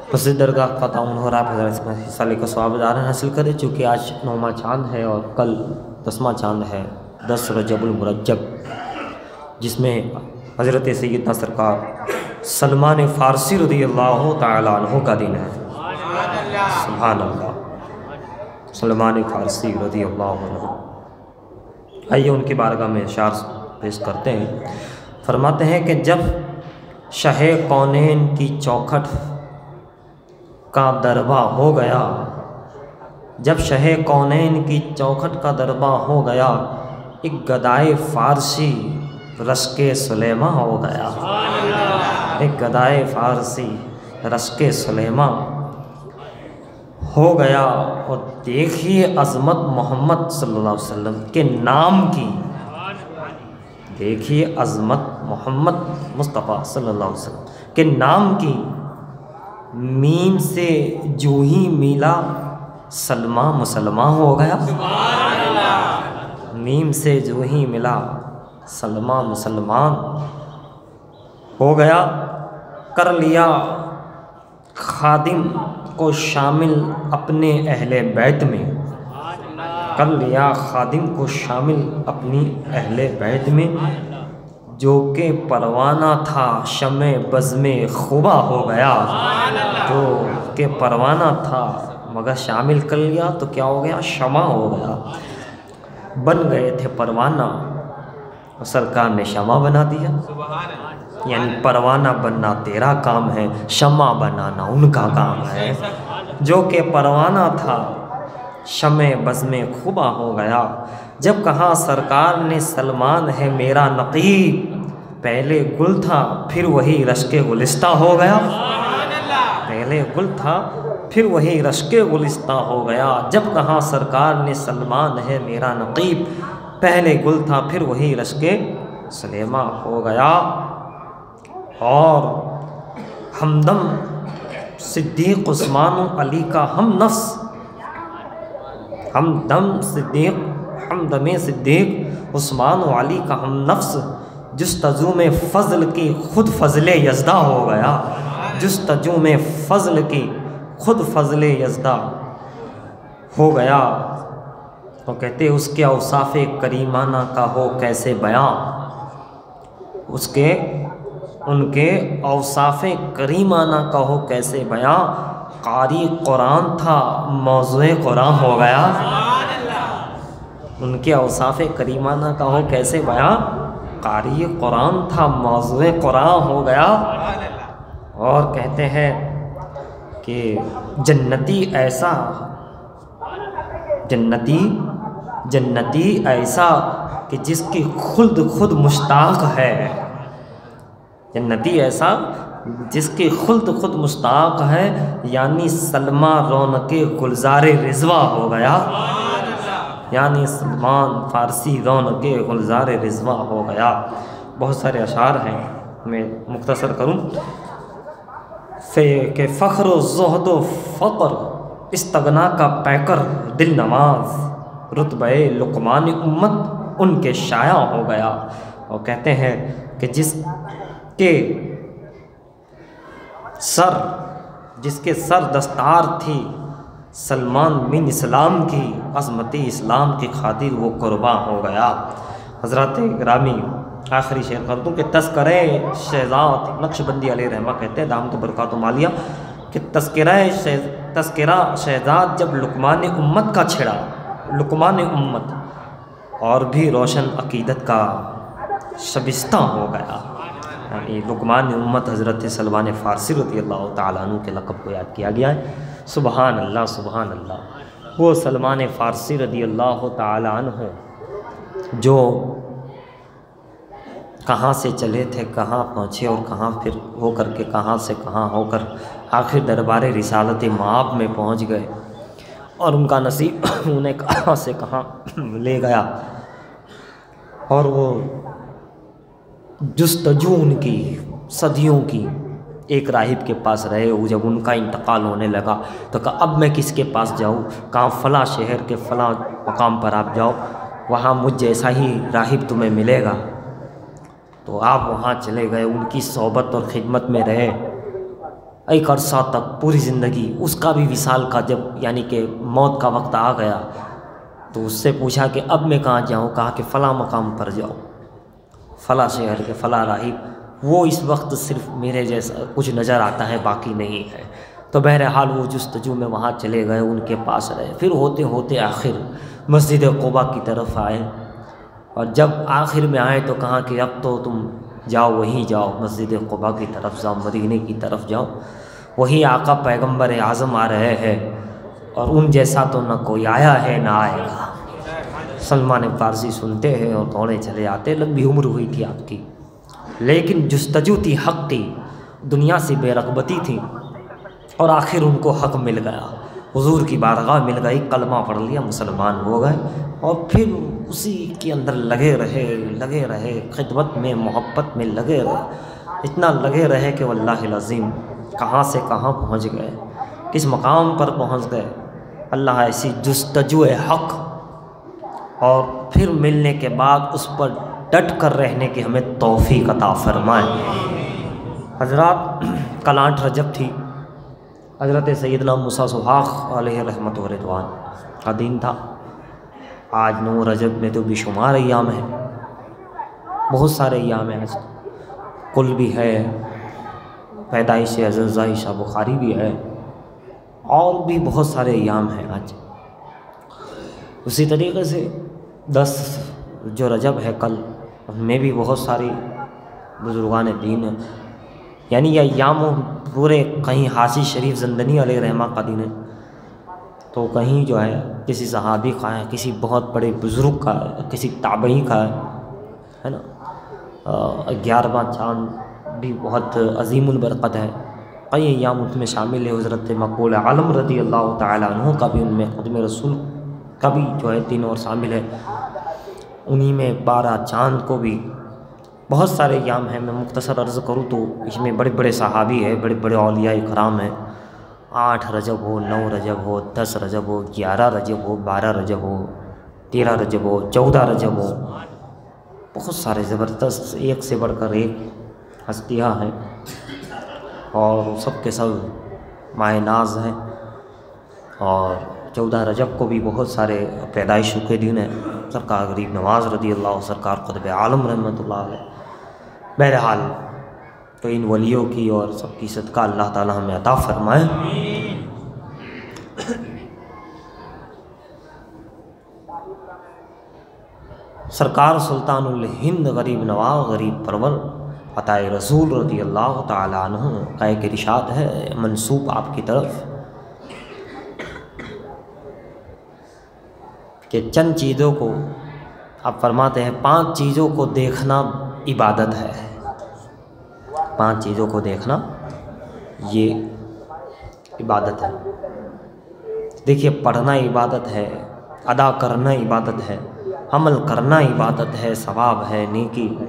मस्जिद दरगाह का ताउन हो रहा है, हज़रत इसमें हिस्सा लेकर सवाब हासिल करें। चूँकि आज 9वां चाँद है और कल 10वां चाँद है, 10 रजबुल मुरज्जब, जिसमें हज़रत सैयदना सरकार सलमान फ़ारसी रज़ियल्लाहु ताला अन्हु का दिन है। सुभान अल्लाह, सलमान फ़ारसी रज़ियल्लाहु अन्हु। आइए उनकी बारगाह में इशार पेश करते हैं। फरमाते हैं कि जब शाहे कौनैन की चौखट का दरबा हो गया, जब शाहे कौनैन की चौखट का दरबा हो गया, एक गदाए फ़ारसी रश्के सुलेमा हो गया। एक गदाए फ़ारसी रश्के सुलेमा हो गया। और देखिए अज़मत मोहम्मद सल्लल्लाहु अलैहि वसल्लम के नाम की, देखिए अज़मत मोहम्मद मुस्तफ़ा सल्लल्लाहु अलैहि वसल्लम के नाम की, मीम से जो ही मिला सलमा मुसलमान हो गया। मीम से जो ही मिला सलमा मुसलमान हो गया। कर लिया खादिम को शामिल अपने अहले बैत में, कर लिया खादिम को शामिल अपनी अहले बैत में। जो कि परवाना था शमे बज़्मे खुबा हो गया। जो कि परवाना था मगर शामिल कर लिया तो क्या हो गया, शमा हो गया। बन गए थे परवाना और सरकार ने शमा बना दिया। यानी परवाना बनना तेरा काम है, शमा बनाना उनका काम है। जो कि परवाना था शमे बज़्मे खुबा हो गया। जब कहा सरकार ने सलमान है मेरा नक़ीब, पहले गुल था फिर वही रश्के गुलिस्ता हो गया। पहले गुल था फिर वही रश्के गुलिस्ता हो गया। जब कहा सरकार ने सलमान है मेरा नक़ीब, पहले गुल था फिर वही रश्के सलेमा हो गया। और हमदम सिद्दीक़ उस्मान अली का हम नफ्स, हमदम सिद्दीक़, हमदम सिद्दीक़ उस्मान अली का हम नफ्स, जुस्तजू में फ़ज़ल की खुद फ़ज़ले यज़दा हो गया। जुस्तजू में फ़ज़ल की खुद फ़ज़ले यज़दा हो गया। तो कहते उसके औसाफ़े करीमाना का हो कैसे बयां, उसके उनके औसाफ़े करीमाना का हो कैसे बयां। कारी कुरान था मौज़ूए कुरान हो गया। उनके औसाफ़े करीमाना का हो कैसे बयां, कारी कुरान था मौज़ूए कुरान हो गया। और कहते हैं कि जन्नती ऐसा, जन्नती जन्नती ऐसा कि जिसकी खुद खुद मुश्ताक है। जन्नती ऐसा जिसकी खुद मुश्ताक है। यानी सलमा रौनके गुलज़ारे रिज़वा हो गया। यानी सलमान फ़ारसी रौनके गुलज़ारे रिज़वा हो गया। बहुत सारे अशार हैं, मैं मुख्तसर करूँ के फ़ख्र ज़ुहद फ़क़्र इस्तग़ना का पैकर दिल नवाज़, रुतबे लुक़मान उम्मत उनके शाया हो गया। और कहते हैं कि जिसके सर दस्तार थी सलमान बिन इस्लाम की, अज़मती इस्लाम की खातिर वो कुर्बा हो गया। हज़रत ग्रामी आखिरी शेर कर दूँ कि तज़किरा शहज़ाद नक्शबंदी अलैहि रहमा कहते हैं दाम तो बरकातुहु मालिया कि तज़किरा शहज़ाद जब लुक़मान उम्मत का छिड़ा, लुक़मान उम्मत और भी रोशन अक़ीदत का शबिस्ता हो गया। यानी लुक़मान उम्मत हज़रत सलमान फ़ारसी रज़ियल्लाहु ताला अन्हु के लक़ब को याद किया गया है। सुबहान अल्लाह, सुबहान अल्लाह। वो सलमान फ़ारसी रज़ियल्लाहु ताला अन्हु जो कहाँ से चले थे, कहाँ पहुँचे और कहाँ फिर हो कर के कहाँ से कहाँ होकर आखिर दरबार रिसालत माब में पहुँच गए। और उनका नसीब उन्हें कहाँ से कहाँ ले गया। और वो जुस्तजू उनकी सदियों की एक राहिब के पास रहे। वो जब उनका इंतकाल होने लगा तो कहा अब मैं किसके पास जाऊँ। कहाँ फ़लाँ शहर के फ़लाँ मकाम पर आप जाओ, वहाँ मुझ जैसा ही राहिब तुम्हें मिलेगा। तो आप वहाँ चले गए, उनकी सोबत और ख़िदमत में रहे एक अरसा तक पूरी ज़िंदगी, उसका भी विसाल का जब यानी कि मौत का वक्त आ गया तो उससे पूछा कि अब मैं कहाँ जाऊँ। कहा कि फ़लाँ मकाम पर जाओ, फ़लाँ शहर के फ़लाँ राहिब, वो इस वक्त सिर्फ मेरे जैसा कुछ नज़र आता है, बाकी नहीं है। तो बहरहाल वो जुस्तजू में वहाँ चले गए, उनके पास रहे। फिर होते होते आखिर मस्जिद क़ुबा की तरफ आए, और जब आखिर में आए तो कहा कि अब तो तुम जाओ, वहीं जाओ, मस्जिद क़ुबा की तरफ जाओ, मदीने की तरफ जाओ, वही आका पैगंबर आज़म आ रहे हैं, और उन जैसा तो न कोई आया है ना आएगा। सलमान फ़ारसी सुनते हैं और दौड़े चले आते। लंबी उम्र हुई थी आपकी, लेकिन जुस्तजू थी हक़ की, दुनिया से बेरग़बती थी, और आखिर उनको हक़ मिल गया, हुजूर की बारगाह मिल गई, कलमा पढ़ लिया, मुसलमान हो गए, और फिर उसी के अंदर लगे रहे खिदमत में, मोहब्बत में लगे रहे, इतना लगे रहे कि वल्लाहिल अज़ीम कहाँ से कहाँ पहुँच गए, किस मकाम पर पहुँच गए। अल्लाह ऐसी जुस्तजू हक़ और फिर मिलने के बाद उस पर डट कर रहने की हमें तौफ़ीक़ अता फ़रमाए। हज़रात, कल 8 रजब थी, हज़रत सैयदना मूसा सुहाग अलैहि रहमत व रिदवान का दिन था। आज 9 रजब में तो बेशुमार अय्याम है, बहुत सारे अय्याम हैं। आज कुल भी है, पैदाइश हज़रत आइशा बुखारी भी है, और भी बहुत सारे अय्याम हैं आज। उसी तरीके से 10 जो रजब है कल, उनमें भी बहुत सारी बुज़ुर्गान दीन है, यानी यह अय्याम पूरे, कहीं हासी शरीफ ज़ंदनी अलैहि रहमा का दिन है, तो कहीं जो है किसी सहाबी का है, किसी बहुत बड़े बुज़ुर्ग का है, किसी ताबई का है ना। 11वां चाँद भी बहुत अज़ीमुल बरक़त है, कई अय्याम उसमें शामिल है। हज़रत मक़बूल आलम रज़ी अल्लाह तआला अन्हु का भी, उनमें ख़ुद्म रसूल का भी जो है दिन और शामिल है। उन्हीं में 12 चाँद को भी बहुत सारे अय्याम हैं। मैं मुख्तसर अर्ज़ करूँ तो इसमें बड़े बड़े सहाबी है, बड़े बड़े औलिया इकराम हैं। 8 रजब हो, 9 रजब हो, 10 रजब हो, 11 रजब हो, 12 रजब हो, 13 रजब हो, 14 रजब हो, बहुत सारे ज़बरदस्त, एक से बढ़कर एक हस्तियाँ हैं, और सब के सब माह नाज हैं। और 14 रजब को भी बहुत सारे पैदाइश के दिन है। सरकार गरीब नवाज़ रज़ी अल्लाह, सरकार क़ुतब आलम रहमतुल्लाह अलैह। बहरहाल तो इन वलियों की और सबकी सदका अल्लाह ताला हमें अता फ़रमाए। सरकार सुल्तानुल हिंद गरीब नवाज़ गरीब परवर अताए रसूल रज़ी अल्लाह ताला अन्हु का एक इरशाद है मंसूब आपकी तरफ, कि चंद चीज़ों को आप फरमाते हैं, 5 चीज़ों को देखना इबादत है। 5 चीज़ों को देखना ये इबादत है। देखिए, पढ़ना इबादत है, अदा करना इबादत है, अमल करना इबादत है, सवाब है, नेकी है।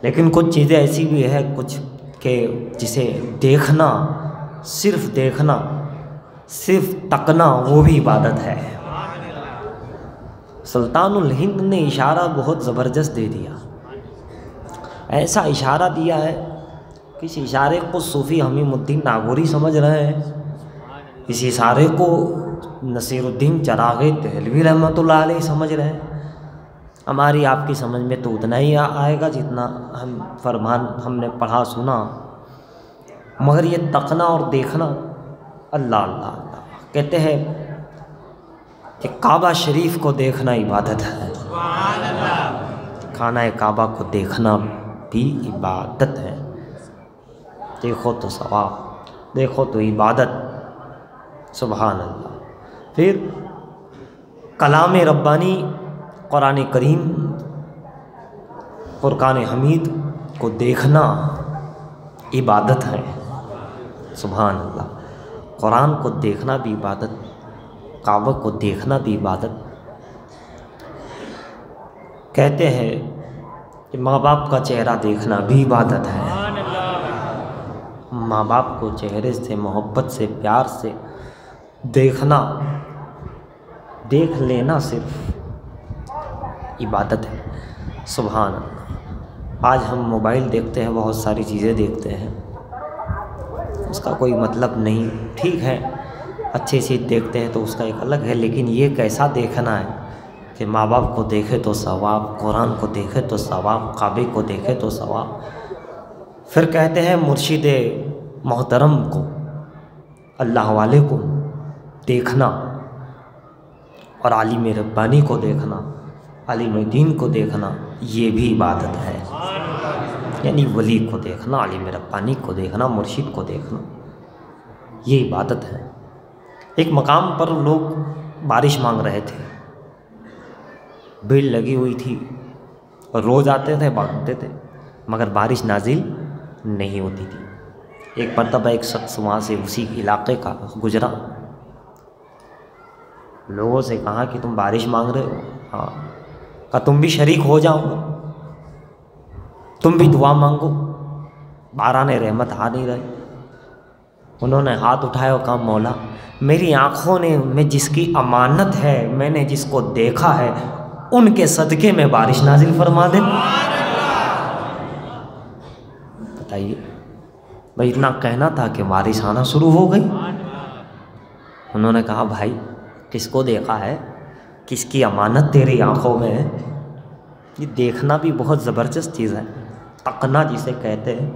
लेकिन कुछ चीज़ें ऐसी भी है कुछ के जिसे देखना, सिर्फ तकना, वो भी इबादत है। सुल्तानुल हिंद ने इशारा बहुत ज़बरदस्त दे दिया, ऐसा इशारा दिया है कि इस इशारे को सूफ़ी हमीमुद्दीन नागौरी समझ रहे हैं, इस इशारे को नसीरुद्दीन चिराग़ी देहलवी रहमतुल्लाह अलैह समझ रहे हैं। हमारी आपकी समझ में तो उतना ही आएगा जितना हम फरमान हमने पढ़ा सुना, मगर ये तकना और देखना, अल्लाह अल्लाह अल्लाह कहते हैं कि काबा शरीफ को देखना इबादत है। खाना काबा को देखना भी इबादत है। देखो तो सवाब, देखो तो इबादत, सुभान अल्लाह। फिर कलाम रब्बानी कुरान करीम, फ़ुरक़ान हमीद को देखना इबादत है, सुभान अल्लाह। कुरान को देखना भी इबादत, काबा को देखना भी इबादत। कहते हैं कि माँ बाप का चेहरा देखना भी इबादत है। माँ बाप को चेहरे से, मोहब्बत से, प्यार से देखना, देख लेना सिर्फ इबादत है, सुभान अल्लाह। आज हम मोबाइल देखते हैं, बहुत सारी चीज़ें देखते हैं, उसका कोई मतलब नहीं, ठीक है अच्छी चीज़ देखते हैं तो उसका एक अलग है, लेकिन ये कैसा देखना है कि माँ बाप को देखे तो सवाब, कुरान को देखे तो सवाब, काबे को देखे तो सवाब। फिर कहते हैं मुर्शिद मोहतरम को, अल्लाह वाले को देखना और आलिम रब्बानी को देखना, आलिम दीन को देखना, ये भी इबादत है। यानी वली को देखना, आलिम रब्बानी को देखना, मुर्शिद को देखना, ये इबादत है। एक मकाम पर लोग बारिश मांग रहे थे, भीड़ लगी हुई थी और रोज़ आते थे मांगते थे, मगर बारिश नाजिल नहीं होती थी। एक मरतबा एक शख्स वहाँ से उसी इलाके का गुजरा, लोगों से कहा कि तुम बारिश मांग रहे हो? हाँ। कहा तुम भी शरीक हो जाओ, तुम भी दुआ मांगो, बारान रहमत आ नहीं रहे। उन्होंने हाथ उठाया और कहा मौला मेरी आँखों ने में जिसकी अमानत है, मैंने जिसको देखा है, उनके सदक़े में बारिश नाजिल फरमा दे। बताइए भाई, इतना कहना था कि बारिश आना शुरू हो गई। उन्होंने कहा भाई किसको देखा है, किसकी अमानत तेरी आँखों में है? ये देखना भी बहुत ज़बरदस्त चीज़ है, तकना जिसे कहते हैं।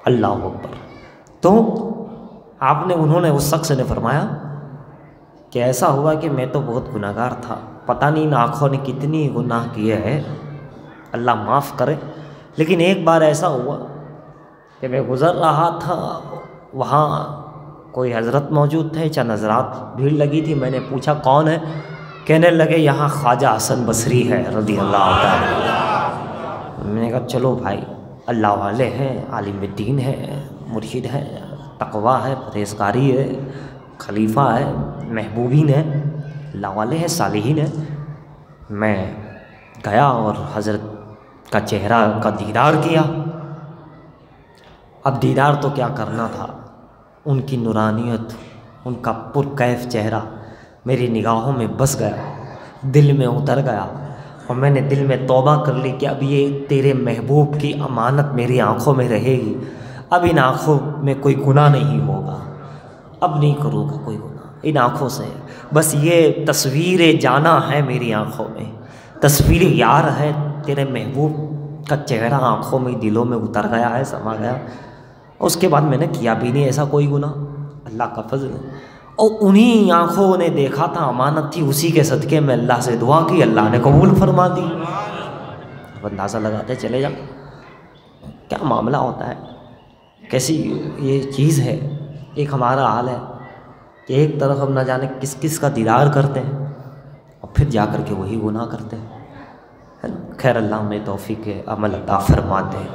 अल्लाह अकबर। तो उन्होंने उस शख्स ने फरमाया कि ऐसा हुआ कि मैं तो बहुत गुनाहगार था, पता नहीं इन आँखों ने कितनी गुनाह किए हैं, अल्लाह माफ़ करे। लेकिन एक बार ऐसा हुआ कि मैं गुज़र रहा था, वहाँ कोई हज़रत मौजूद थे, चंद हज़रात भीड़ लगी थी। मैंने पूछा कौन है? कहने लगे यहाँ ख्वाजा हसन बसरी है रज़ी अल्लाह तआला। मैंने कहा चलो भाई, अल्लाह वाले हैं, आलिम दीन है, मुर्शिद है, तकवा है, परहेज़गारी है, खलीफा है, महबूबीन है, अल्लाह वाले हैं, सालिहीन है। मैं गया और हज़रत का चेहरा का दीदार किया। अब दीदार तो क्या करना था, उनकी नूरानियत, उनका पुरकैफ चेहरा मेरी निगाहों में बस गया, दिल में उतर गया, और मैंने दिल में तौबा कर ली कि अब ये तेरे महबूब की अमानत मेरी आँखों में रहेगी, अब इन आँखों में कोई गुनाह नहीं होगा, अब नहीं करूँगा कोई गुनाह इन आँखों से। बस ये तस्वीर जाना है मेरी आँखों में, तस्वीर यार है, तेरे महबूब का चेहरा आँखों में, दिलों में उतर गया है, समा गया। उसके बाद मैंने किया भी नहीं ऐसा कोई गुनाह, अल्लाह का फजल है। और उन्हीं आँखों ने देखा था, अमानत थी, उसी के सदक़े में अल्लाह से दुआ की, अल्लाह ने कबूल फरमा दी। अब अंदाज़ा लगाते चले जा क्या मामला होता है, कैसी ये चीज़ है। एक हमारा हाल है कि एक तरफ हम ना जाने किस किस का दीदार करते हैं और फिर जा कर के वही गुनाह करते हैं, है ना। खैर अल्लाह हमें तौफीक अमल अता फरमा दे।